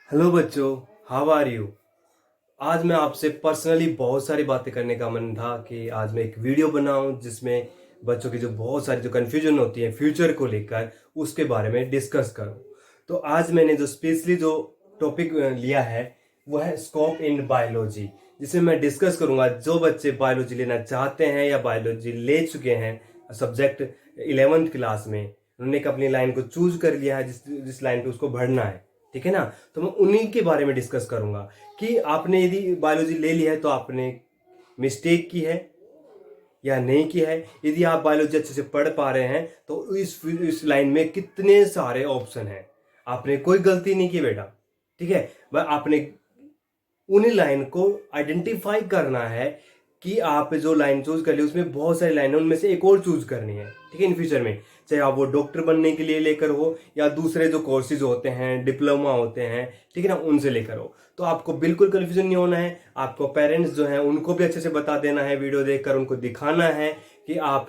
Hello बच्चों, how are you. आज मैं आपसे पर्सनली बहुत सारी बातें करने का मन था कि आज मैं एक वीडियो बनाऊं जिसमें बच्चों की जो बहुत सारी जो कन्फ्यूजन होती है फ्यूचर को लेकर उसके बारे में डिस्कस करूं। तो आज मैंने जो स्पेशली जो टॉपिक लिया है वो है स्कोप इन बायोलॉजी, जिसमें मैं डिस्कस करूंगा जो बच्चे बायोलॉजी लेना चाहते हैं या बायोलॉजी ले चुके हैं सब्जेक्ट 11th क्लास में, उन्होंने एक अपनी लाइन को चूज कर लिया है जिस जिस लाइन पे उसको बढ़ना है। ठीक है ना। तो मैं उन्हीं के बारे में डिस्कस करूंगा कि आपने यदि बायोलॉजी ले लिया है तो आपने मिस्टेक की है या नहीं की है। यदि आप बायोलॉजी अच्छे से पढ़ पा रहे हैं तो इस लाइन में कितने सारे ऑप्शन हैं। आपने कोई गलती नहीं की बेटा। ठीक है। वह आपने उन्हीं लाइन को आइडेंटिफाई करना है कि आप जो लाइन चूज कर ली उसमें बहुत सारी लाइन है, उनमें से एक और चूज करनी है। ठीक है। इन फ्यूचर में चाहे आप वो डॉक्टर बनने के लिए लेकर हो या दूसरे जो कोर्सेज होते हैं डिप्लोमा होते हैं, ठीक है ना, उनसे लेकर हो। तो आपको बिल्कुल कंफ्यूजन नहीं होना है। आपको पेरेंट्स जो हैं उनको भी अच्छे से बता देना है, वीडियो देखकर उनको दिखाना है कि आप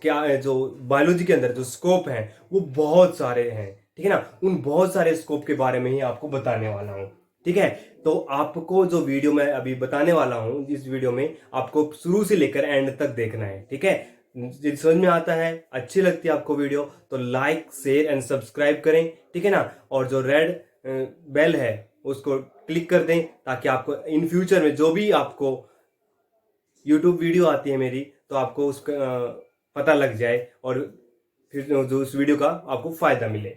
क्या जो बायोलॉजी के अंदर जो स्कोप है वो बहुत सारे हैं। ठीक है ना। उन बहुत सारे स्कोप के बारे में ही आपको बताने वाला हूँ। ठीक है। तो आपको जो वीडियो मैं अभी बताने वाला हूं, इस वीडियो में आपको शुरू से लेकर एंड तक देखना है। ठीक है। यदि समझ में आता है, अच्छी लगती है आपको वीडियो, तो लाइक शेयर एंड सब्सक्राइब करें। ठीक है ना। और जो रेड बेल है उसको क्लिक कर दें ताकि आपको इन फ्यूचर में जो भी आपको यूट्यूब वीडियो आती है मेरी तो आपको उसका पता लग जाए और फिर जो उस वीडियो का आपको फायदा मिले।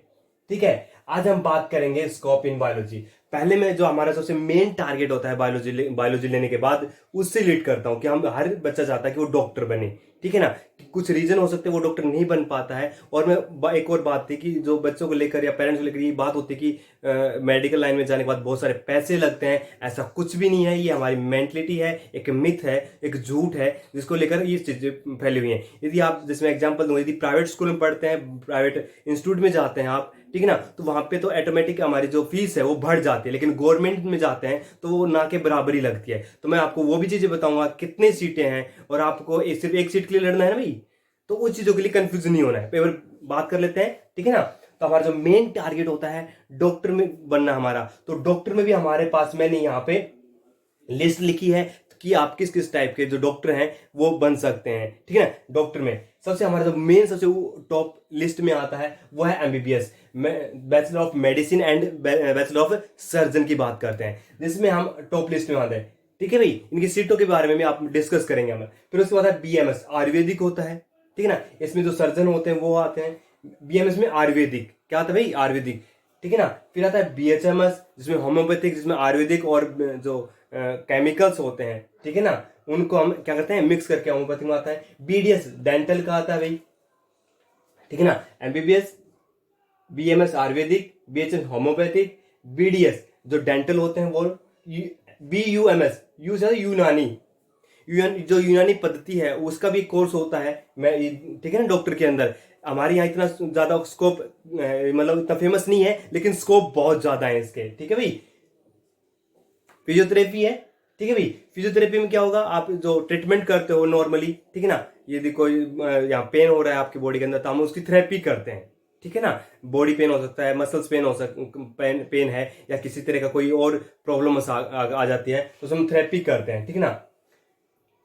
ठीक है। आज हम बात करेंगे स्कोप इन बायोलॉजी। पहले मैं जो हमारा सबसे मेन टारगेट होता है बायोलॉजी लेने के बाद उससे लीड करता हूं कि हम हर बच्चा चाहता है कि वो डॉक्टर बने। ठीक है ना। कुछ रीजन हो सकते हैं वो डॉक्टर नहीं बन पाता है। और मैं एक और बात थी कि जो बच्चों को लेकर या पेरेंट्स को लेकर ये बात होती है कि मेडिकल लाइन में जाने के बाद बहुत सारे पैसे लगते हैं। ऐसा कुछ भी नहीं है। ये हमारी मेंटलिटी है, एक मिथ है, एक झूठ है जिसको लेकर ये चीजें फैली हुई हैं। यदि आप, जिसमें एग्जांपल दूंगा, यदि प्राइवेट स्कूल में पढ़ते हैं, प्राइवेट इंस्टीट्यूट में जाते हैं आप, ठीक है ना, तो वहां पे तो ऑटोमेटिक हमारी जो फीस है वो बढ़ जाती है। लेकिन गवर्नमेंट में जाते हैं तो वो ना के बराबर ही लगती है। तो मैं आपको वो भी चीजें बताऊंगा कितने सीटें हैं और आपको सिर्फ एक सीट के लिए लड़ना है ना भाई। तो उन चीजों के लिए कंफ्यूजन नहीं होना है। पेपर बात कर लेते हैं। ठीक है ना। तो हमारा जो मेन टारगेट होता है डॉक्टर में बनना हमारा, तो डॉक्टर में भी हमारे पास मैंने यहाँ पे लिस्ट लिखी है कि आप किस किस टाइप के जो डॉक्टर हैं वो बन सकते हैं। ठीक है ना। डॉक्टर में सबसे हमारा जो मेन सबसे टॉप लिस्ट में आता है वो है MBBS, bachelor of medicine and bachelor of surgeon की बात करते हैं, जिसमें हम टॉप लिस्ट में आते हैं। ठीक है भाई। इनकी सीटों के बारे में भी आप डिस्कस करेंगे हम। फिर उसके बाद है बीएमएस, आयुर्वेदिक होता है। ठीक है ना। इसमें जो सर्जन होते हैं वो आते हैं। बीएमएस में आयुर्वेदिक क्या आता है भाई, आयुर्वेदिक। ठीक है ना। फिर आता है बीएचएमएस जिसमें होम्योपैथिक, जिसमें आयुर्वेदिक और जो केमिकल्स होते हैं, ठीक है ना, उनको हम क्या करते हैं मिक्स करके होम्योपैथिक में आता है। बीडीएस डेंटल का आता है भाई। ठीक है ना। MBBS, BMS Ayurvedic, BHM homeopathic, BDS जो डेंटल होते हैं वो, बीयूएमएस यू से यूनानी, जो यूनानी पद्धति है उसका भी कोर्स होता है। मैं, ठीक है ना, डॉक्टर के अंदर हमारे यहाँ इतना ज्यादा स्कोप मतलब इतना फेमस नहीं है लेकिन स्कोप बहुत ज्यादा है इसके। ठीक है भाई। फिजियोथेरेपी है। ठीक है भाई। फिजियोथेरेपी में क्या होगा, आप जो ट्रीटमेंट करते हो नॉर्मली, ठीक है ना, यदि कोई यहाँ पेन हो रहा है आपकी बॉडी के अंदर तो हम उसकी थेरेपी करते हैं। ठीक है ना। बॉडी पेन हो सकता है, मसल्स पेन हो सकता पेन है, या किसी तरह का कोई और प्रॉब्लम आ जाती है तो हम थेरेपी करते हैं। ठीक है ना।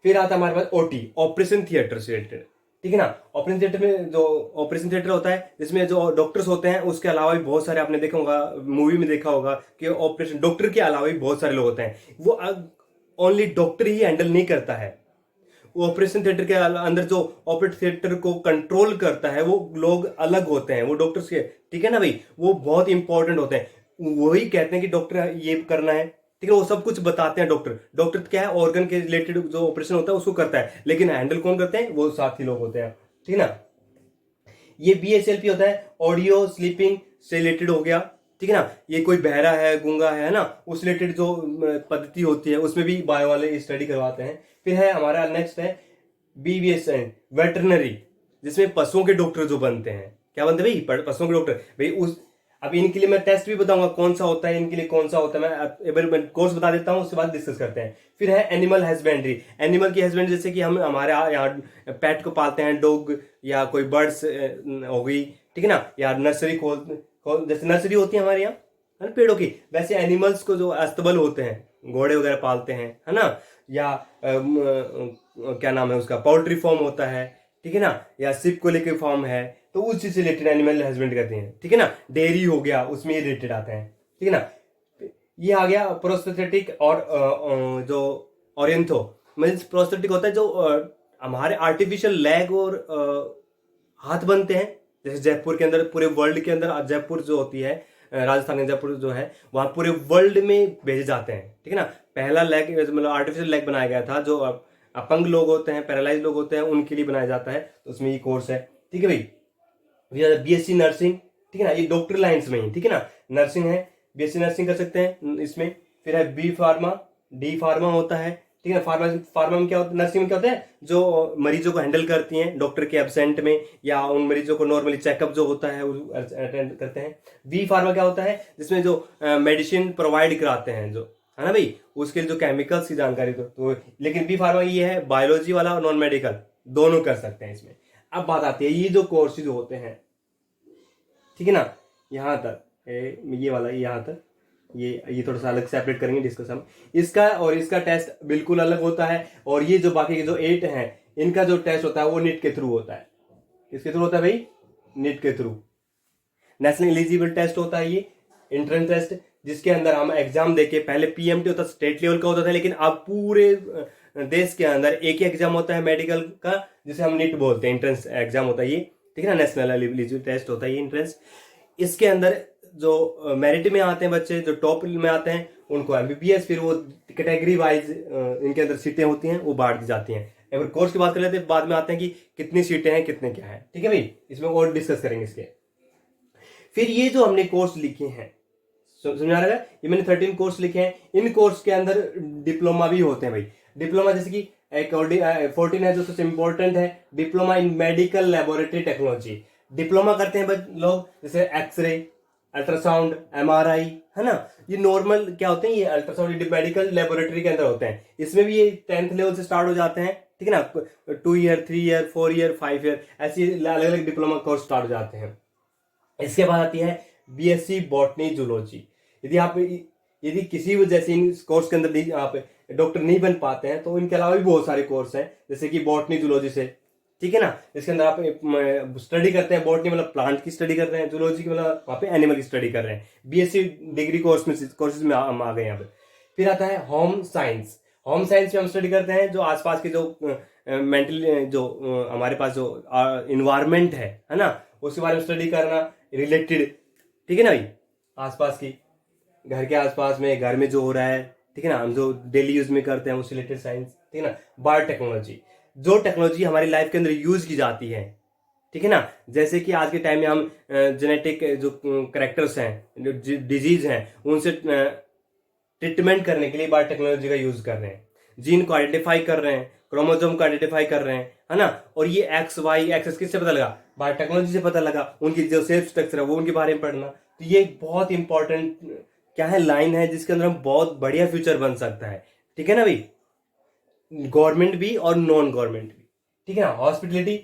फिर आता है हमारे पास ओटी, ऑपरेशन थिएटर से रिलेटेड। ठीक है ना। ऑपरेशन थिएटर में जो ऑपरेशन थिएटर होता है जिसमें जो डॉक्टर्स होते हैं उसके अलावा भी बहुत सारे, आपने देखा होगा, मूवी में देखा होगा कि ऑपरेशन डॉक्टर के अलावा भी बहुत सारे लोग होते हैं। वो ओनली डॉक्टर ही हैंडल नहीं करता है। वो ऑपरेशन थिएटर के अंदर जो ऑपरेशन थिएटर को कंट्रोल करता है वो लोग अलग होते हैं, वो डॉक्टर्स के। ठीक है ना भाई। वो बहुत इंपॉर्टेंट होते हैं। वही कहते हैं कि डॉक्टर ये करना है। ठीक है। वो सब कुछ बताते हैं डॉक्टर। डॉक्टर क्या है, ऑर्गन के रिलेटेड जो ऑपरेशन होता है उसको करता है, लेकिन हैंडल कौन करते हैं, वो साथी लोग होते हैं। ठीक है ना। ये बीएसएलपी होता है, ऑडियो स्लीपिंग से रिलेटेड हो गया। ठीक है ना। ये कोई बहरा है, गूंगा है ना, उस रिलेटेड जो पद्धति होती है उसमें भी बायो वाले स्टडी करवाते हैं। फिर है हमारा नेक्स्ट है बीबीएसएन, वेटरनरी, जिसमें पशुओं के डॉक्टर जो बनते हैं। क्या बनते हैं भाई, पशुओं के डॉक्टर भाई। उस अब इनके लिए मैं टेस्ट भी बताऊंगा कौन सा होता है, इनके लिए कौन सा होता है। मैं कोर्स बता देता हूं, उसके बाद डिस्कस करते हैं। फिर है एनिमल हस्बेंड्री, एनिमल की हस्बेंड्री जैसे कि हम हमारे यहाँ पेट को पालते हैं, डॉग या कोई बर्ड्स हो गई। ठीक है ना। या नर्सरी खोल जैसे नर्सरी होती है हमारे यहाँ, है ना, पेड़ों की। वैसे एनिमल्स को जो अस्तबल होते हैं, घोड़े वगैरह पालते हैं, है ना, या क्या नाम है उसका, पोल्ट्री फार्म होता है, ठीक है ना, या सिप को लेके फार्म है, तो उस चीज से रिलेटेड एनिमल हस्बेंड करते हैं, ठीक है ना। डेयरी हो गया, उसमें ये रिलेटेड आते हैं, ठीक है ना। ये आ गया प्रोस्थेटिक और जो ओरिएंथो, मीन्स प्रोस्थेटिक होता है जो हमारे आर्टिफिशियल लेग और हाथ बनते हैं। जैसे जयपुर के अंदर, पूरे वर्ल्ड के अंदर जयपुर जो होती है, राजस्थान के जयपुर जो है, वहां पूरे वर्ल्ड में भेजे जाते हैं, ठीक है ना। पहला लेग मतलब आर्टिफिशियल लेग बनाया गया था, जो अपंग लोग होते हैं, पैरालाइज लोग होते हैं, उनके लिए बनाया जाता है, तो उसमें ये कोर्स है, ठीक है भाई। बीएससी नर्सिंग, ठीक है ना, ये डॉक्टर लाइन्स में ही, ठीक है ना, नर्सिंग है, बीएससी नर्सिंग कर सकते हैं इसमें। फिर है बी फार्मा, डी फार्मा होता है, ठीक है। फार्मा फार्मा में क्या होता है, नर्सिंग में क्या होता है, जो मरीजों को हैंडल करती हैं डॉक्टर के एब्सेंट में, या उन मरीजों को नॉर्मली चेकअप जो होता है वो अटेंड करते हैं। बी फार्मा क्या होता है, जिसमें जो मेडिसिन प्रोवाइड कराते हैं, जो है ना भाई, उसके लिए जो केमिकल्स की जानकारी तो लेकिन बी फार्मा ये है बायोलॉजी वाला और नॉन मेडिकल दोनों कर सकते हैं इसमें। अब बात आती है ये जो कोर्सेज होते हैं, ठीक है ना, यहाँ तक ये वाला यहाँ तक, ये थोड़ा सा अलग सेपरेट करेंगे, डिस्कस हम इसका, और इसका टेस्ट बिल्कुल अलग होता है। और ये जो बाकी के जो 8 हैं, इनका जो टेस्ट होता है वो नीट के थ्रू होता है। किसके थ्रू होता है भाई, नीट के थ्रू। नेशनल एलिजिबल टेस्ट होता है ये, एंट्रेंस टेस्ट, जिसके अंदर हम एग्जाम देके, पहले पीएमटी होता, स्टेट लेवल का होता था, लेकिन अब पूरे देश के अंदर एक ही एग्जाम होता है मेडिकल का, जिसे हम नीट बोलते हैं, एंट्रेंस एग्जाम होता है ये, ठीक है ना, नेशनल एलिजिबल टेस्ट होता है ये एंट्रेंस। इसके अंदर जो मेरिट में आते हैं बच्चे, जो टॉप में आते हैं, उनको एमबीबीएस, फिर वो कैटेगरी वाइज इनके अंदर सीटें होती हैं, वो बांट दी जाती हैं। एक बार कोर्स की बात कर लेते हैं, बाद में आते हैं कि कितनी सीटें हैं, कितने क्या है, ठीक है भाई, इसमें और डिस्कस करेंगे इसके। फिर ये जो हमने कोर्स लिखे हैं, समझ आ रहा है, ये मैंने 13 कोर्स लिखे हैं। इन कोर्स के अंदर डिप्लोमा भी होते हैं भाई। डिप्लोमा जैसे कि 14 है जो सबसे इंपॉर्टेंट है, diploma in medical laboratory technology. Diploma करते हैं लोग, जैसे एक्सरे, अल्ट्रासाउंड, एमआरआई, है ना, ये नॉर्मल क्या होते हैं, ये अल्ट्रासाउंड मेडिकल लेबोरेटरी के अंदर होते हैं। इसमें भी ये 10th लेवल से स्टार्ट हो जाते हैं, ठीक है ना, 2 ईयर, 3 ईयर, 4 ईयर, 5 ईयर, ऐसी अलग अलग डिप्लोमा कोर्स स्टार्ट हो जाते हैं। इसके बाद आती है बीएससी बॉटनी जूलॉजी। यदि किसी वजह से इन कोर्स के अंदर आप डॉक्टर नहीं बन पाते हैं, तो इनके अलावा भी बहुत सारे कोर्स हैं, जैसे कि बॉटनी जूलॉजी से, ठीक है ना, इसके अंदर आप स्टडी करते हैं, बॉटनी मतलब प्लांट की स्टडी कर रहे हैं, जूलॉजी की मतलब वहाँ पे एनिमल की स्टडी कर रहे हैं। बीएससी डिग्री कोर्सेज में हम आ गए यहाँ पे। फिर आता है होम साइंस। होम साइंस में हम स्टडी करते हैं जो आसपास के जो मेंटल जो हमारे पास जो इन्वायरमेंट है ना, उसके बारे में स्टडी करना रिलेटेड, ठीक है ना भाई, आसपास की, घर के आसपास में, घर में जो हो रहा है, ठीक है ना, हम जो डेली यूज में करते हैं उससे रिलेटेड साइंस, ठीक है ना। बायोटेक्नोलॉजी, जो टेक्नोलॉजी हमारी लाइफ के अंदर यूज की जाती है, ठीक है ना, जैसे कि आज के टाइम में हम जेनेटिक जो करेक्टर्स हैं, जो डिजीज हैं, उनसे ट्रीटमेंट करने के लिए बायोटेक्नोलॉजी का यूज कर रहे हैं। जीन को आइडेंटिफाई कर रहे हैं, क्रोमोसोम को आइडेंटिफाई कर रहे हैं, है ना, और ये एक्स वाई एक्सेस किससे पता लगा, बायोटेक्नोलॉजी से पता लगा। उनकी जो सेल्फ स्ट्रक्चर है वो उनके बारे में पढ़ना, तो ये बहुत इंपॉर्टेंट क्या है, लाइन है, जिसके अंदर हम बहुत बढ़िया फ्यूचर बन सकता है, ठीक है ना भाई, गवर्नमेंट भी और नॉन गवर्नमेंट भी, ठीक है ना। हॉस्पिटलिटी,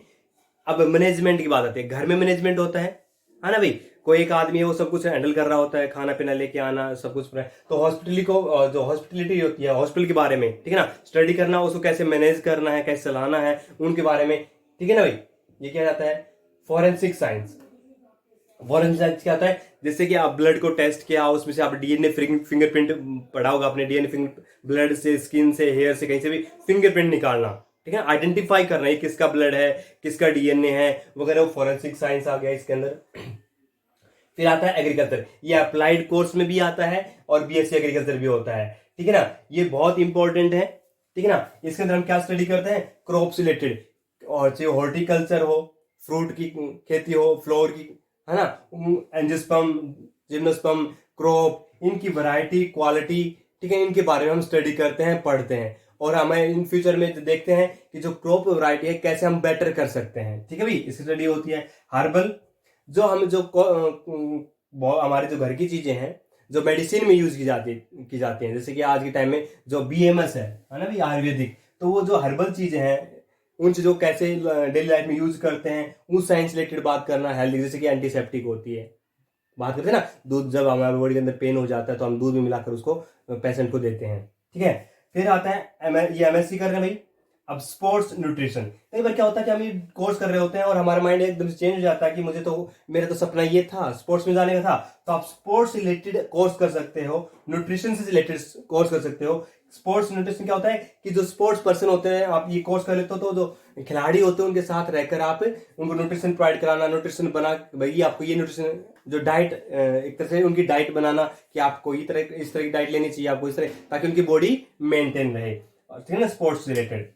अब मैनेजमेंट की बात आती है, घर में मैनेजमेंट होता है ना भाई, कोई एक आदमी है वो सब कुछ हैंडल कर रहा होता है, खाना पीना लेके आना, सब कुछ, तो हॉस्पिटलिटी को, जो हॉस्पिटलिटी होती है हॉस्पिटल के बारे में, ठीक है ना, स्टडी करना, उसको कैसे मैनेज करना है, कैसे चलाना है, उनके बारे में, ठीक है ना भाई। ये क्या जाता है, फॉरेंसिक साइंस। फॉरेंसिक साइंस क्या होता है, जैसे कि आप ब्लड को टेस्ट किया, उसमें से आप डीएनए फिंगरप्रिंट पढ़ा होगा आपने, डीएनए ब्लड से, स्किन से, हेयर से, कहीं से भी फिंगरप्रिंट निकालना, ठीक है, आइडेंटिफाई करना है किसका ब्लड है, किसका डीएनए है वगैरह, वो फॉरेंसिक साइंस आ गया इसके अंदर। फिर आता है एग्रीकल्चर, ये अप्लाइड कोर्स में भी आता है और बीएससी एग्रीकल्चर भी होता है, ठीक है ना, ये बहुत इंपॉर्टेंट है, ठीक है ना। इसके अंदर हम क्या स्टडी करते हैं, क्रॉप से रिलेटेड, और चाहे हॉर्टिकल्चर हो, फ्रूट की खेती हो, फ्लोर की, है ना, एंजियोस्पर्म, जिम्नोस्पर्म, क्रॉप, इनकी वैरायटी, क्वालिटी, ठीक है, इनके बारे में हम स्टडी करते हैं, पढ़ते हैं, और हमें इन फ्यूचर में देखते हैं कि जो क्रॉप वैरायटी है कैसे हम बेटर कर सकते हैं, ठीक है भाई, इसकी स्टडी होती है। हर्बल, जो हम जो हमारे जो घर की चीजें हैं, जो मेडिसिन में यूज की जाती हैं, जैसे कि आज के टाइम में जो बीएमएस है ना भाई, आयुर्वेदिक, तो वो जो हर्बल चीजें हैं, उन चीजों कैसे डेली लाइफ में यूज करते हैं, उस साइंस रिलेटेड बात करना, हेल्थ, जैसे कि एंटीसेप्टिक होती है, बात करते हैं ना, दूध जब हमारे बॉडी के अंदर पेन हो जाता है तो हम दूध में मिलाकर उसको पेशेंट को देते हैं, ठीक है। फिर आता है ये एमएससी कर रहे हैं भाई। अब स्पोर्ट्स न्यूट्रिशन, कई बार क्या होता है कि हम ये कोर्स कर रहे होते हैं और हमारा माइंड एकदम से चेंज हो जाता है कि मुझे तो, मेरा तो सपना ये था स्पोर्ट्स में जाने का था, तो आप स्पोर्ट्स रिलेटेड कोर्स कर सकते हो, न्यूट्रिशन से रिलेटेड कोर्स कर सकते हो। स्पोर्ट्स न्यूट्रिशन क्या होता है कि जो स्पोर्ट्स पर्सन होते हैं, आप ये कोर्स कर लेते हो तो जो खिलाड़ी होते हैं उनके साथ रहकर आप उनको न्यूट्रिशन प्रोवाइड कराना, न्यूट्रिशन बना भाई आपको ये न्यूट्रिशन जो डाइट, एक तरह से उनकी डाइट बनाना कि आपको इस तरह की डाइट लेनी चाहिए आपको, इस तरह, ताकि उनकी बॉडी मेंटेन रहे, ठीक है ना, स्पोर्ट्स रिलेटेड।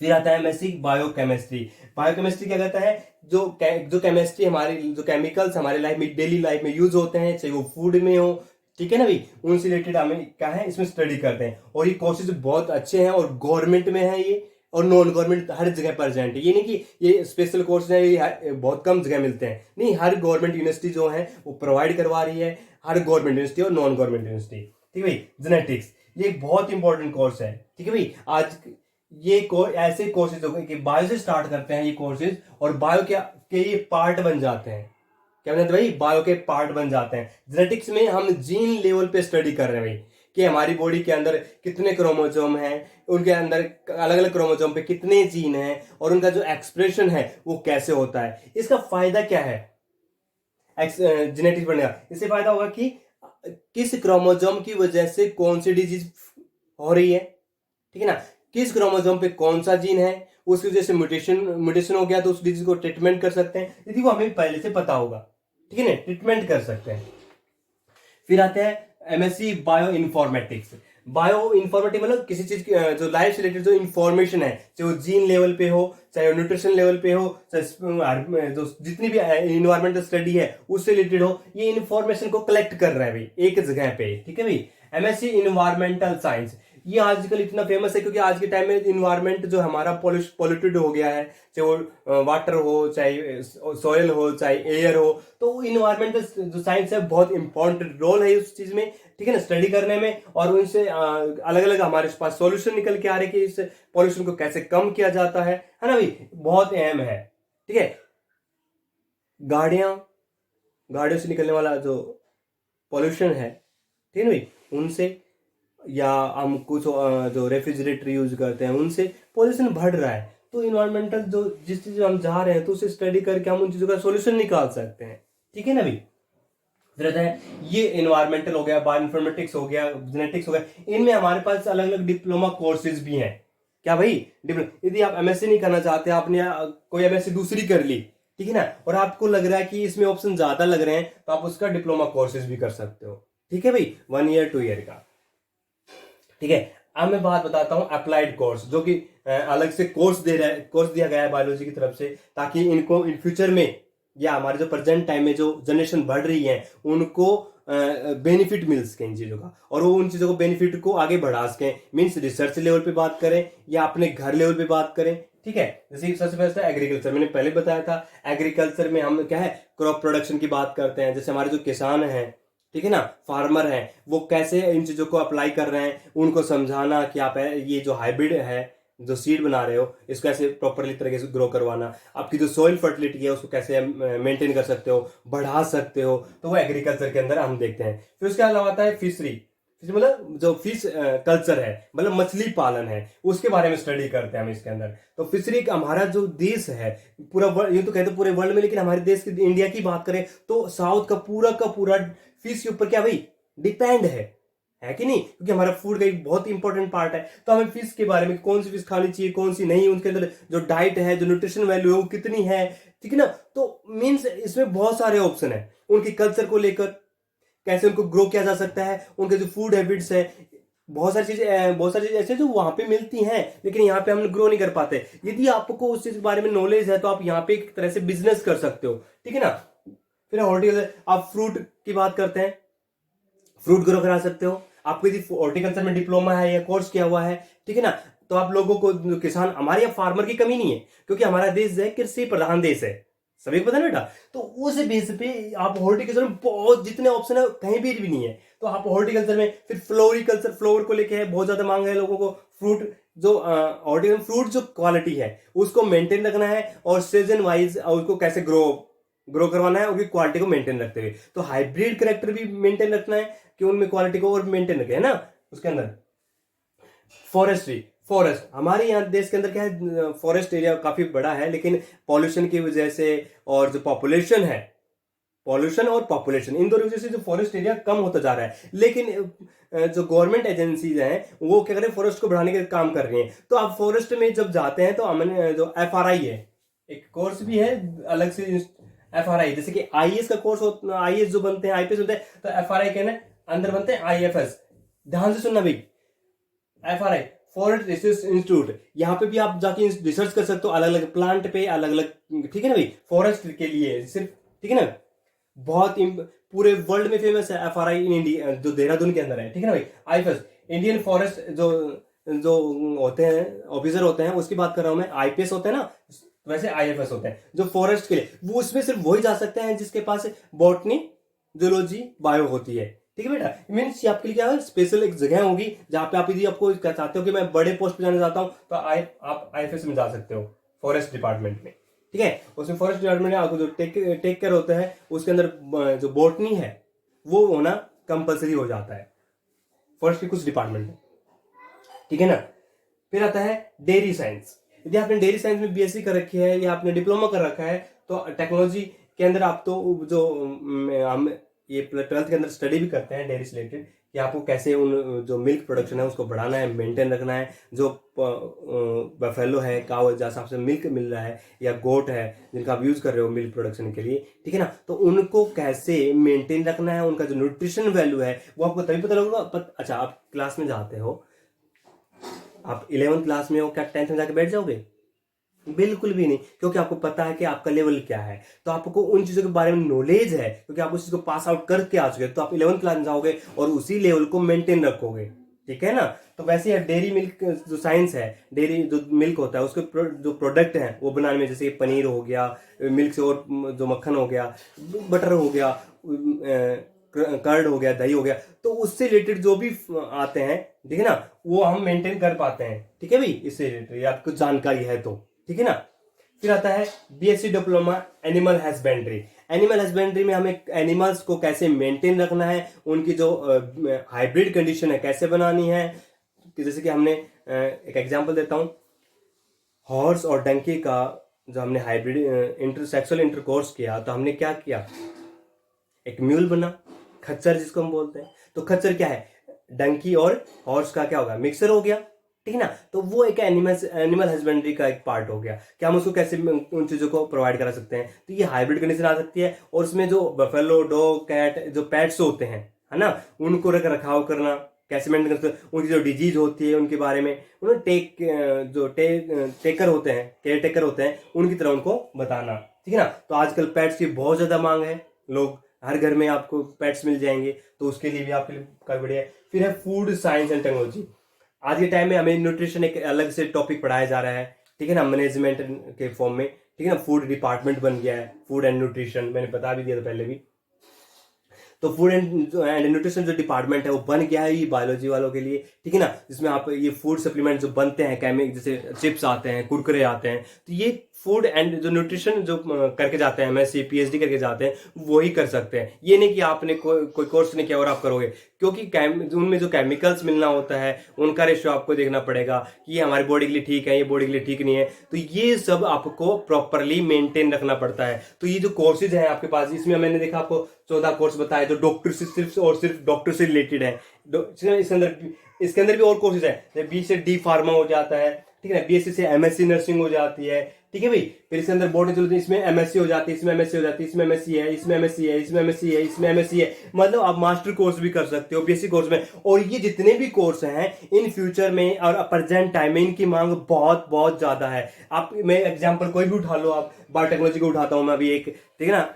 फिर आता है एमएससी बायोकेमिस्ट्री। बायोकेमिस्ट्री क्या कहता है, जो केमिस्ट्री हमारी, जो केमिकल्स हमारे लाइफ में, डेली लाइफ में यूज होते हैं, चाहे वो फूड में हो, ठीक है ना भाई, उनसे रिलेटेड हमें क्या है इसमें स्टडी करते हैं। और ये कोर्सेज बहुत अच्छे हैं और गवर्नमेंट में है ये, और नॉन गवर्नमेंट हर जगह प्रेजेंट है। ये नहीं कि ये स्पेशल कोर्स है, ये बहुत कम जगह मिलते हैं, नहीं, हर गवर्नमेंट यूनिवर्सिटी जो है वो प्रोवाइड करवा रही है, हर गवर्नमेंट यूनिवर्सिटी और नॉन गवर्नमेंट यूनिवर्सिटी, ठीक है भाई। जेनेटिक्स, ये एक बहुत इंपॉर्टेंट कोर्स है, ठीक है भाई। आज ये ऐसे कोर्सेज हो गए कि बायो से स्टार्ट करते हैं ये कोर्सेज, और बायो के ये पार्ट बन जाते हैं, क्या बनते हैं भाई, बायो के पार्ट बन जाते हैं। जेनेटिक्स में हम जीन लेवल पे स्टडी कर रहे हैं भाई, कि हमारी बॉडी के अंदर कितने क्रोमोसोम हैं, उनके अंदर अलग अलग क्रोमोसोम पे कितने जीन हैं, और उनका जो एक्सप्रेशन है वो कैसे होता है। इसका फायदा क्या है जेनेटिक्स पढ़ने का, इससे फायदा होगा कि किस क्रोमोसोम की वजह से कौन सी डिजीज हो रही है, ठीक है ना, किस क्रोमोसोम पे कौन सा जीन है, उसकी वजह से म्यूटेशन हो गया तो उस डिजीज को ट्रीटमेंट कर सकते हैं, यदि वो हमें पहले से पता होगा, ठीक है ना, ट्रीटमेंट कर सकते हैं। फिर आते हैं MSc bio informatics. Bio informatics मतलब किसी चीज की जो लाइफ से रिलेटेड जो इन्फॉर्मेशन है, चाहे वो जीन लेवल पे हो, चाहे वो न्यूट्रिशन लेवल पे हो, चाहे जो जितनी भी इन्वायरमेंटल स्टडी है उससे रिलेटेड हो, ये इन्फॉर्मेशन को कलेक्ट कर रहा है भाई एक जगह पे, ठीक है भाई। एमएससी इन्वायरमेंटल साइंस, ये आजकल इतना फेमस है क्योंकि आज के टाइम में इन्वायरमेंट जो हमारा पॉल्यूटेड हो गया है, चाहे वो वाटर हो, चाहे सॉइल हो, चाहे एयर हो, तो इन्वायरमेंटल जो साइंस है बहुत इंपॉर्टेंट रोल है उस चीज में, ठीक है ना, स्टडी करने में। और उनसे अलग अलग हमारे पास सॉल्यूशन निकल के आ रहे कि इस पॉल्यूशन को कैसे कम किया जाता है ना भाई, बहुत अहम है, ठीक है। गाड़ियों से निकलने वाला जो पॉल्यूशन है, ठीक है ना भाई, उनसे, या हम कुछ जो रेफ्रिजरेटर यूज करते हैं उनसे पॉल्यूशन बढ़ रहा है, तो इन्वायरमेंटल जो जिस चीज हम जा रहे हैं तो उसे स्टडी करके हम उन चीजों का सॉल्यूशन निकाल सकते हैं, ठीक है ना भाई। फिर है ये इन्वायरमेंटल हो गया, बायो इन्फॉर्मेटिक्स हो गया, जेनेटिक्स हो गया, इनमें हमारे पास अलग अलग डिप्लोमा कोर्सेज भी हैं, क्या भाई, यदि आप एमएससी नहीं करना चाहते, आपने कोई एमएससी दूसरी कर ली, ठीक है ना, और आपको लग रहा है कि इसमें ऑप्शन ज्यादा लग रहे हैं, तो आप उसका डिप्लोमा कोर्सेज भी कर सकते हो, ठीक है भाई, 1 ईयर 2 ईयर का, ठीक है। अब मैं बात बताता हूं अप्लाइड कोर्स, जो कि अलग से कोर्स दिया गया है बायोलॉजी की तरफ से, ताकि इनको इन फ्यूचर में, या हमारे जो प्रेजेंट टाइम में जो जनरेशन बढ़ रही है उनको बेनिफिट मिल सके इन चीजों का, और वो उन चीजों को बेनिफिट को आगे बढ़ा सके, मीन्स रिसर्च लेवल पे बात करें या अपने घर लेवल पे बात करें, ठीक है। जैसे सबसे पहले एग्रीकल्चर, मैंने पहले बताया था, एग्रीकल्चर में हम क्या है क्रॉप प्रोडक्शन की बात करते हैं, जैसे हमारे जो किसान हैं, ठीक है ना, फार्मर हैं, वो कैसे इन चीजों को अप्लाई कर रहे हैं, उनको समझाना कि आप ये जो हाइब्रिड है, जो सीड बना रहे हो, इसको कैसे प्रॉपरली तरीके से ग्रो करवाना, आपकी जो सॉइल फर्टिलिटी है उसको कैसे मेंटेन कर सकते हो, बढ़ा सकते हो, तो वो एग्रीकल्चर के अंदर हम देखते हैं। फिर उसके अलावा आता है फिशरी, मतलब जो फिश कल्चर है, मतलब मछली पालन है, उसके बारे में स्टडी करते हैं हम इसके अंदर। तो फिशरी हमारा जो देश है, पूरा ये तो कहते पूरे वर्ल्ड में, लेकिन हमारे देश की, इंडिया की बात करें तो साउथ का पूरा फिश के ऊपर क्या भाई डिपेंड है कि नहीं, क्योंकि हमारा फूड का एक बहुत इंपॉर्टेंट पार्ट है। तो हमें फिश के बारे में, कौन सी फिश खानी चाहिए, कौन सी नहीं, उनके अंदर जो डाइट है, जो न्यूट्रिशन वैल्यू है वो कितनी है, ठीक है ना, तो मीन्स इसमें बहुत सारे ऑप्शन है, उनकी कल्चर को लेकर कैसे उनको ग्रो किया जा सकता है, उनके जो फूड हैबिट्स है, बहुत सारी चीजें ऐसे जो वहां पे मिलती हैं, लेकिन यहाँ पे हम ग्रो नहीं कर पाते। यदि आपको उस चीज के बारे में नॉलेज है तो आप यहाँ पे एक तरह से बिजनेस कर सकते हो, ठीक है ना। फिर हॉर्टिकल्चर, आप फ्रूट की बात करते हैं, फ्रूट ग्रो करा सकते हो, आपको यदि हॉर्टिकल्चर में डिप्लोमा है या कोर्स किया हुआ है, ठीक है ना, तो आप लोगों को, किसान, हमारे यहाँ फार्मर की कमी नहीं है, क्योंकि हमारा देश है कृषि प्रधान देश है, सभी को पता है बेटा। तो उस बेस पे आप हॉर्टिकल्चर में बहुत जितने ऑप्शन है कहीं भी नहीं है, तो आप हॉर्टिकल्चर में, फिर फ्लोरिकल्चर, फ्लोर को लेके है, बहुत ज्यादा मांग है लोगों को, फ्रूट जो हॉर्टिकल्चर फ्रूट जो क्वालिटी है उसको मेंटेन रखना है, और सीजन वाइज उसको कैसे ग्रो ग्रो करवाना है, उनकी क्वालिटी को मेंटेन रखते हुए। तो हाइब्रिड कैरेक्टर भी मेंटेन रखना है कि उनमें क्वालिटी को और मेंटेन रखे, है ना। उसके अंदर फॉरेस्ट्री, फॉरेस्ट हमारे यहाँ देश के अंदर क्या है, फॉरेस्ट एरिया काफी बड़ा है, लेकिन पॉल्यूशन की वजह से और जो पॉपुलेशन है, पॉल्यूशन और पॉपुलेशन इन दोनों वजह से जो फॉरेस्ट एरिया कम होता जा रहा है। लेकिन जो गवर्नमेंट एजेंसीज हैं वो क्या करें, फॉरेस्ट को बढ़ाने के काम कर रही हैं। तो आप फॉरेस्ट में जब जाते हैं तो हमने जो FRI है, एक कोर्स भी है अलग से, FRI जैसे कि IAS का कोर्स होता है, IAS जो बनते हैं, IPS होते हैं, तो FRI के ना अंदर बनते हैं IFS। ध्यान से सुनना भाई, FRI फॉरेस्ट रिसर्च इंस्टीट्यूट, यहाँ पे भी आप जाके रिसर्च कर सकते हो अलग अलग प्लांट पे, अलग अलग, ठीक है ना भाई, फॉरेस्ट के लिए सिर्फ, ठीक है ना। बहुत पूरे वर्ल्ड में फेमस है FRI इन इंडिया, जो देहरादून के अंदर है, ठीक है ना भाई। IFS इंडियन फॉरेस्ट जो जो होते हैं ऑफिसर होते हैं उसकी बात कर रहा हूं मैं। IPS होते हैं ना, वैसे IFS होते हैं जो फॉरेस्ट के लिए, वो उसमें सिर्फ वही जा सकते हैं जिसके पास बॉटनी, जूलॉजी, बायो होती है, ठीक है बेटा। मीन्स आपके लिए क्या है, स्पेशल एक जगह होगी जहां पे आप यदि आपको चाहते हो कि मैं बड़े पोस्ट पे जाना चाहता हूं तो आप IFS में जा सकते हो, फॉरेस्ट डिपार्टमेंट में, ठीक है। उसमें फॉरेस्ट डिपार्टमेंट में आपको जो टेक केयर होता है उसके अंदर जो बॉटनी है वो होना कंपलसरी हो जाता है फॉरेस्ट के कुछ डिपार्टमेंट में, ठीक है ना। फिर आता है डेयरी साइंस। यदि आपने डेयरी साइंस में BSc कर रखी है या आपने डिप्लोमा कर रखा है तो टेक्नोलॉजी के अंदर आप तो जो हम ये 12th के अंदर स्टडी भी करते हैं डेयरी से रिलेटेड, कि आपको कैसे उन जो मिल्क प्रोडक्शन है उसको बढ़ाना है, मेंटेन रखना है। जो बफेलो है, काव, जैसा आपसे मिल्क मिल रहा है, या गोट है जिनका आप यूज कर रहे हो मिल्क प्रोडक्शन के लिए, ठीक है ना, तो उनको कैसे मेंटेन रखना है, उनका जो न्यूट्रिशन वैल्यू है वो आपको तभी पता लगेगा। अच्छा, आप क्लास में जाते हो, आप 11th क्लास में हो, क्या 10th में जाके बैठ जाओगे? बिल्कुल भी नहीं, क्योंकि आपको पता है कि आपका लेवल क्या है, तो आपको उन चीजों के बारे में नॉलेज है, क्योंकि आप उस चीज को पास आउट करके आ चुके, तो आप 11th क्लास में जाओगे और उसी लेवल को मेंटेन रखोगे, ठीक है ना। तो वैसे डेयरी मिल्क जो साइंस है, डेयरी जो मिल्क होता है उसके जो प्रोडक्ट हैं वो बनाने में, जैसे पनीर हो गया, मिल्क से और जो मक्खन हो गया, बटर हो गया, कर्ड हो गया, दही हो गया, तो उससे रिलेटेड जो भी आते हैं, ठीक है ना, वो हम मेंटेन कर पाते हैं, ठीक है भाई। इससे रिलेटेड आपको जानकारी है तो, ठीक है ना। फिर आता है BSc diploma animal husbandry. Animal husbandry में हमें एनिमल्स को कैसे मेंटेन रखना है, उनकी जो हाइब्रिड कंडीशन है कैसे बनानी है, कि जैसे कि हमने एक एग्जांपल देता हूं, हॉर्स और डंकी का जो हमने हाइब्रिड इंटरसेक्सुअल इंटरकोर्स किया, तो हमने क्या किया, एक म्यूल बना, खच्चर जिसको हम बोलते हैं। तो खच्चर क्या है, डंकी और हॉर्स का क्या होगा, मिक्सर हो गया, ठीक है ना। तो वो एक एनिमल हस्बेंड्री का एक पार्ट हो गया कि हम उसको कैसे उन चीजों को प्रोवाइड करा सकते हैं। तो ये हाइब्रिड कंडीशन आ सकती है, और उसमें जो बफेलो, डॉग, कैट जो पेट्स होते हैं, है ना, उनको रख रखाव करना, कैसे मेंटेन करते हैं, उनकी जो डिजीज होती है उनके बारे में उन्हें टेकर होते हैं, केयर टेकर होते हैं, उनकी तरह उनको बताना, ठीक है ना। तो आजकल पेट्स की बहुत ज्यादा मांग है, लोग हर घर में आपको पेट्स मिल जाएंगे, तो उसके लिए भी आपके लिए काफी बढ़िया है। फिर है फूड साइंस एंड टेक्नोलॉजी। आज के टाइम में हमें न्यूट्रिशन एक अलग से टॉपिक पढ़ाया जा रहा है, ठीक है ना, मैनेजमेंट के फॉर्म में, ठीक है ना। फूड डिपार्टमेंट बन गया है, फूड एंड न्यूट्रिशन, मैंने बता भी दिया था पहले भी। तो फूड एंड न्यूट्रिशन जो डिपार्टमेंट है वो बन गया है ये बायोलॉजी वालों के लिए, ठीक है ना, जिसमें आप ये फूड सप्लीमेंट जो बनते हैं, केमिक जैसे चिप्स आते हैं, कुरकुरे आते हैं, तो ये फूड एंड जो न्यूट्रिशन जो करके जाते हैं, MSc PhD करके जाते हैं, वही कर सकते हैं। ये नहीं कि आपने कोई कोर्स नहीं किया और आप करोगे, क्योंकि उनमें जो केमिकल्स मिलना होता है उनका रेशियो आपको देखना पड़ेगा कि ये हमारी बॉडी के लिए ठीक है, ये बॉडी के लिए ठीक नहीं है, तो ये सब आपको प्रॉपरली मेंटेन रखना पड़ता है। तो ये जो कोर्सेज है आपके पास, इसमें मैंने देखा आपको 14 कोर्स बताए जो डॉक्टर से सिर्फ और सिर्फ डॉक्टर से रिलेटेड है। इसके अंदर भी और कोर्सेज है, B से D फार्मा हो जाता है, ठीक है ना, BSc से MSc नर्सिंग हो जाती है, ठीक है भाई। फिर इसके अंदर बोर्ड चलती है, इसमें MSc हो जाती है, इसमें MSc हो जाती है, इसमें MSc है, इसमें MSc है, इसमें MSc है, इसमें MSc है, मतलब आप मास्टर कोर्स भी कर सकते हो BSc कोर्स में। और ये जितने भी कोर्स हैं इन फ्यूचर में और प्रेजेंट टाइम में इनकी मांग बहुत बहुत ज्यादा है। आप, मैं एग्जाम्पल कोई भी उठा लो, आप बायोटेक्नोलॉजी को उठाता हूं मैं अभी एक, ठीक है ना,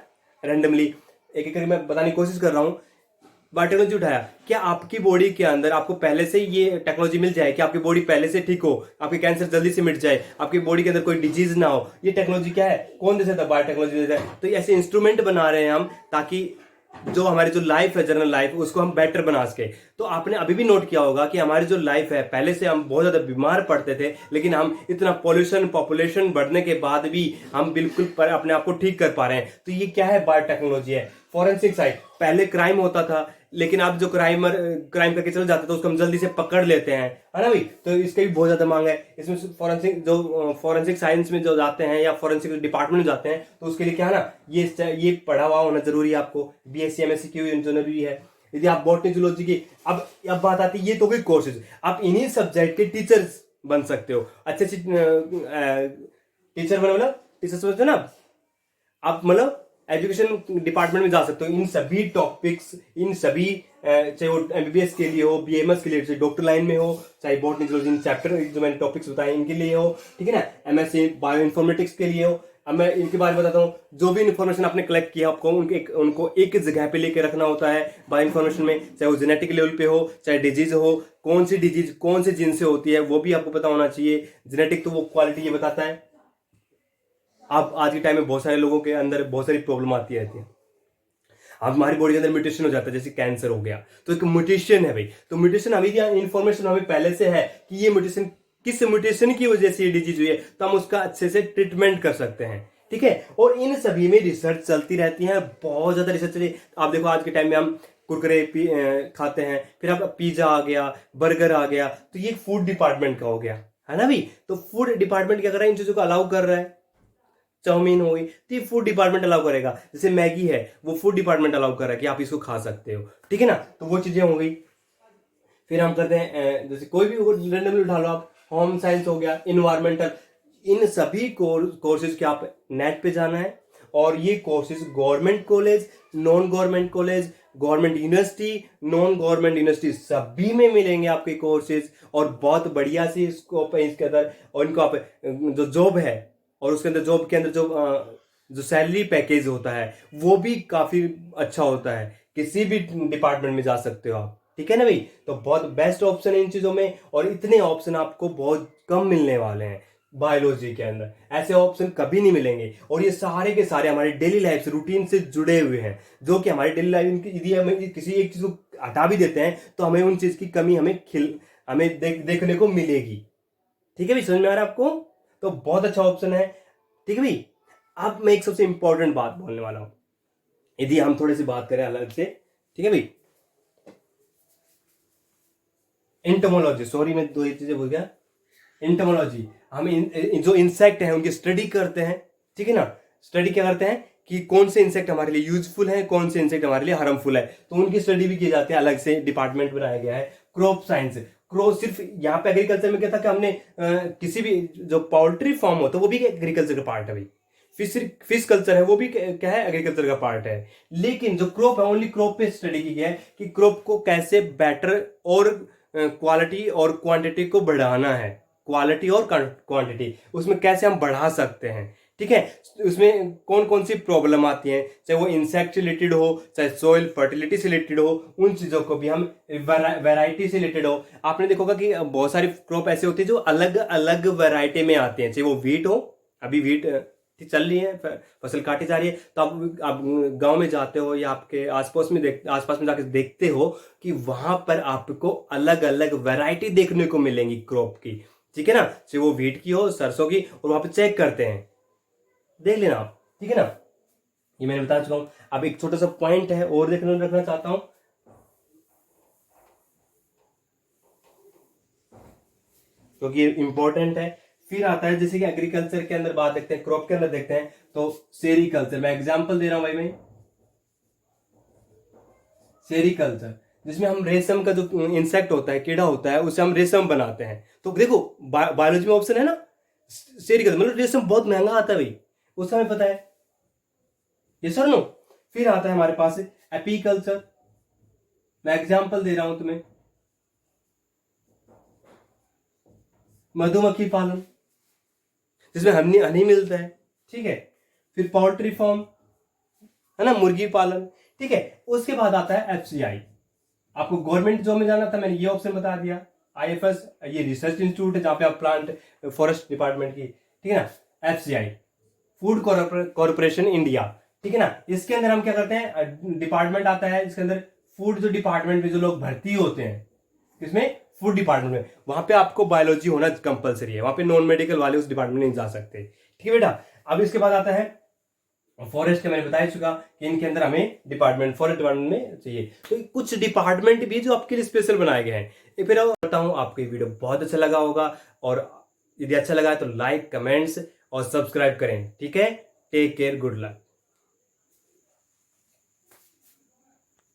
रैंडमली एक एक करके मैं बताने की कोशिश कर रहा हूं। बायोटेक्नोलॉजी उठाया, क्या आपकी बॉडी के अंदर आपको पहले से ये टेक्नोलॉजी मिल जाए कि आपकी बॉडी पहले से ठीक हो, आपकी कैंसर जल्दी से मिट जाए, आपकी बॉडी के अंदर कोई डिजीज ना हो, ये टेक्नोलॉजी क्या है, कौन दे सकता है, बायोटेक्नोलॉजी देता है। तो ऐसे इंस्ट्रूमेंट बना रहे हैं हम ताकि जो हमारी जो लाइफ है, जनरल लाइफ, उसको हम बेटर बना सके। तो आपने अभी भी नोट किया होगा कि हमारी जो लाइफ है, पहले से हम बहुत ज्यादा बीमार पड़ते थे, लेकिन हम इतना पॉल्यूशन, पॉपुलेशन बढ़ने के बाद भी हम बिल्कुल अपने आप को ठीक कर पा रहे हैं। तो ये क्या है? बायोटेक्नोलॉजी है। फॉरेंसिक साइड, पहले क्राइम होता था, लेकिन अब जो क्राइम करके चले जाते तो उसको हम जल्दी से पकड़ लेते हैं, है ना भाई। तो इसकी भी बहुत ज्यादा मांग है। इसमें फॉरेंसिक साइंस में जो जाते हैं या फॉरेंसिक डिपार्टमेंट में जाते हैं, तो उसके लिए क्या है ना, ये पढ़ा हुआ होना जरूरी है आपको। बीएससी एमएससी की जरूरी है। यदि आप बॉटनी जूलॉजी की, अब बात आती है, ये तो कोई कोर्सेज, आप इन्हीं सब्जेक्ट के टीचर्स बन सकते हो। अच्छे टीचर बनो, मतलब टीचर समझते हो ना आप, मतलब एजुकेशन डिपार्टमेंट में जा सकते हो। इन सभी टॉपिक्स, इन सभी चाहे वो एमबीबीएस के लिए हो, बीएमएस के लिए, चाहे डॉक्टर लाइन में हो, चाहे बॉटनी जूलॉजी, इन चैप्टर जो मैंने टॉपिक्स बताए इनके लिए हो, ठीक है ना, एमएससी बायो इन्फॉर्मेटिक्स के लिए हो। अब मैं इनके बारे में बताता हूँ। जो भी इन्फॉर्मेशन आपने कलेक्ट किया, आपको उनको एक जगह पे लेके रखना होता है बायो इन्फॉर्मेशन में, चाहे वो जेनेटिक लेवल पे हो, चाहे डिजीज हो, कौन सी डिजीज कौन से जीन से होती है वो भी आपको पता होना चाहिए। जेनेटिक तो वो क्वालिटी ये बताता है। आप आज के टाइम में बहुत सारे लोगों के अंदर बहुत सारी प्रॉब्लम आती रहती है। अब हमारी बॉडी के अंदर म्यूटेशन हो जाता है, जैसे कैंसर हो गया, तो एक म्यूटेशन है भाई। तो म्यूटेशन अभी इन्फॉर्मेशन हमें पहले से है कि ये म्यूटेशन किस म्यूटेशन की वजह से ये डिजीज हुई है, तो हम उसका अच्छे से ट्रीटमेंट कर सकते हैं, ठीक है। और इन सभी में रिसर्च चलती रहती है, बहुत ज्यादा रिसर्च। आप देखो आज के टाइम में हम कुरकुरे खाते हैं, फिर अब पिज्जा आ गया, बर्गर आ गया, तो ये फूड डिपार्टमेंट का हो गया, है ना भाई। तो फूड डिपार्टमेंट क्या कर रहा है? इन चीजों को अलाउ कर रहा है। चाउमीन हो गई तो ये फूड डिपार्टमेंट अलाउ करेगा। जैसे मैगी है, वो फूड डिपार्टमेंट अलाउ कर रहा है कि आप इसको खा सकते हो, ठीक है ना। तो वो चीजें हो गई। फिर हम करते हैं जैसे कोई भी रेंडमली उठा लो आप, होम साइंस हो गया, इन्वायरमेंटल, इन सभी कोर्सेज के आप नेट पे जाना है। और ये courses government college, non government college, government university, non government university, सभी में मिलेंगे आपके कोर्सेज। और बहुत बढ़िया सी स्कोप है इसके अंदर। और इनको आप जो जॉब है, और उसके अंदर जॉब के अंदर जो सैलरी पैकेज होता है वो भी काफी अच्छा होता है। किसी भी डिपार्टमेंट में जा सकते हो आप, ठीक है ना भाई। तो बहुत बेस्ट ऑप्शन है इन चीजों में, और इतने ऑप्शन आपको बहुत कम मिलने वाले हैं बायोलॉजी के अंदर। ऐसे ऑप्शन कभी नहीं मिलेंगे। और ये सारे के सारे हमारे डेली लाइफ से, रूटीन से जुड़े हुए हैं, जो कि हमारी डेली लाइफ, यदि हमें किसी एक चीज को हटा भी देते हैं तो हमें उन चीज की कमी हमें देखने को मिलेगी, ठीक है भाई। समझ में आ रहा है आपको? तो बहुत अच्छा ऑप्शन है, ठीक है भाई। अब मैं एक सबसे इंपॉर्टेंट बात बोलने वाला हूं, यदि हम थोड़ी सी बात करें अलग से, ठीक है भाई। एंटोमोलॉजी, सॉरी मैं दो चीजें भूल गया। एंटोमोलॉजी, हम जो इंसेक्ट हैं उनकी स्टडी करते हैं, ठीक है ना। स्टडी क्या करते हैं कि कौन से इंसेक्ट हमारे लिए यूजफुल है, कौन से इंसेक्ट हमारे लिए हार्मफुल है, तो उनकी स्टडी भी की जाती है। अलग से डिपार्टमेंट बनाया गया है, क्रॉप साइंस। क्रॉप सिर्फ यहाँ पे एग्रीकल्चर में क्या था कि हमने किसी भी जो पोल्ट्री फार्म होता है वो भी एग्रीकल्चर का पार्ट है भाई। फिश कल्चर है वो भी क्या है, एग्रीकल्चर का पार्ट है। लेकिन जो क्रॉप है, ओनली क्रॉप पे स्टडी की गया है कि क्रॉप को कैसे बेटर और क्वालिटी और क्वांटिटी को बढ़ाना है। क्वालिटी और क्वांटिटी उसमें कैसे हम बढ़ा सकते हैं, ठीक है। उसमें कौन कौन सी प्रॉब्लम आती है, चाहे वो इंसेक्ट रिलेटेड हो, चाहे सोइल फर्टिलिटी से रिलेटेड हो, उन चीजों को भी हम वैरायटी से रिलेटेड हो। आपने देखोगा कि बहुत सारी क्रॉप ऐसे होती है जो अलग अलग वैरायटी में आते हैं, चाहे वो वीट हो, अभी वीट चल रही है, फसल काटी जा रही है, तो आप गांव में जाते हो या आपके आसपास में जाकर देखते हो कि वहां पर आपको अलग अलग वैरायटी देखने को मिलेंगी क्रॉप की, ठीक है ना। चाहे वो वीट की हो, सरसों की, और वहां पे चेक करते हैं, देख लेना आप, ठीक है ना। ये मैंने बता चुका हूं। अब एक छोटा सा पॉइंट है और रखना चाहता हूं, क्योंकि ये इंपॉर्टेंट है। फिर आता है जैसे कि एग्रीकल्चर के अंदर बात देखते हैं, क्रॉप के अंदर देखते हैं, तो सेरीकल्चर, मैं एग्जांपल दे रहा हूं भाई मैं। सेरीकल्चर जिसमें हम रेशम का जो इंसेक्ट होता है, कीड़ा होता है, उससे हम रेशम बनाते हैं। तो देखो बायोलॉजी में ऑप्शन है ना सेरीकल्चर, मतलब रेशम बहुत महंगा आता है भाई, उससे हमें पता है, ये सर नो। फिर आता है हमारे पास एपीकल्चर, मैं एग्जांपल दे रहा हूं तुम्हें, मधुमक्खी पालन जिसमें हनी मिलता है, ठीक है। फिर पोल्ट्री फार्म, है ना, मुर्गी पालन, ठीक है। उसके बाद आता है एफसीआई। आपको गवर्नमेंट जॉब में जाना था, मैंने ये ऑप्शन बता दिया। आईएफएस ये रिसर्च इंस्टीट्यूट है जहां पे आप प्लांट फॉरेस्ट डिपार्टमेंट की, ठीक है ना। एफसीआई फूड कॉर्पोरेशन इंडिया, ठीक है ना। इसके अंदर हम क्या करते हैं, डिपार्टमेंट आता है इसके अंदर, फूड जो डिपार्टमेंट में जो लोग भर्ती होते हैं, इसमें फूड डिपार्टमेंट में, वहां पे आपको बायोलॉजी होना कंपलसरी है, वहां पे नॉन मेडिकल वाले उस डिपार्टमेंट में नहीं जा सकते। ठीक है बेटा। अब इसके बाद आता है फॉरेस्ट का, मैंने बता चुका कि इनके अंदर हमें डिपार्टमेंट, फॉरेस्ट डिपार्टमेंट में चाहिए। तो कुछ डिपार्टमेंट भी जो आपके लिए स्पेशल बनाए गए हैं। एक फिर बताता हूँ, आपको ये वीडियो बहुत अच्छा लगा होगा, और यदि अच्छा लगा है तो लाइक, कमेंट्स और सब्सक्राइब करें। ठीक है, टेक केयर, गुड लक।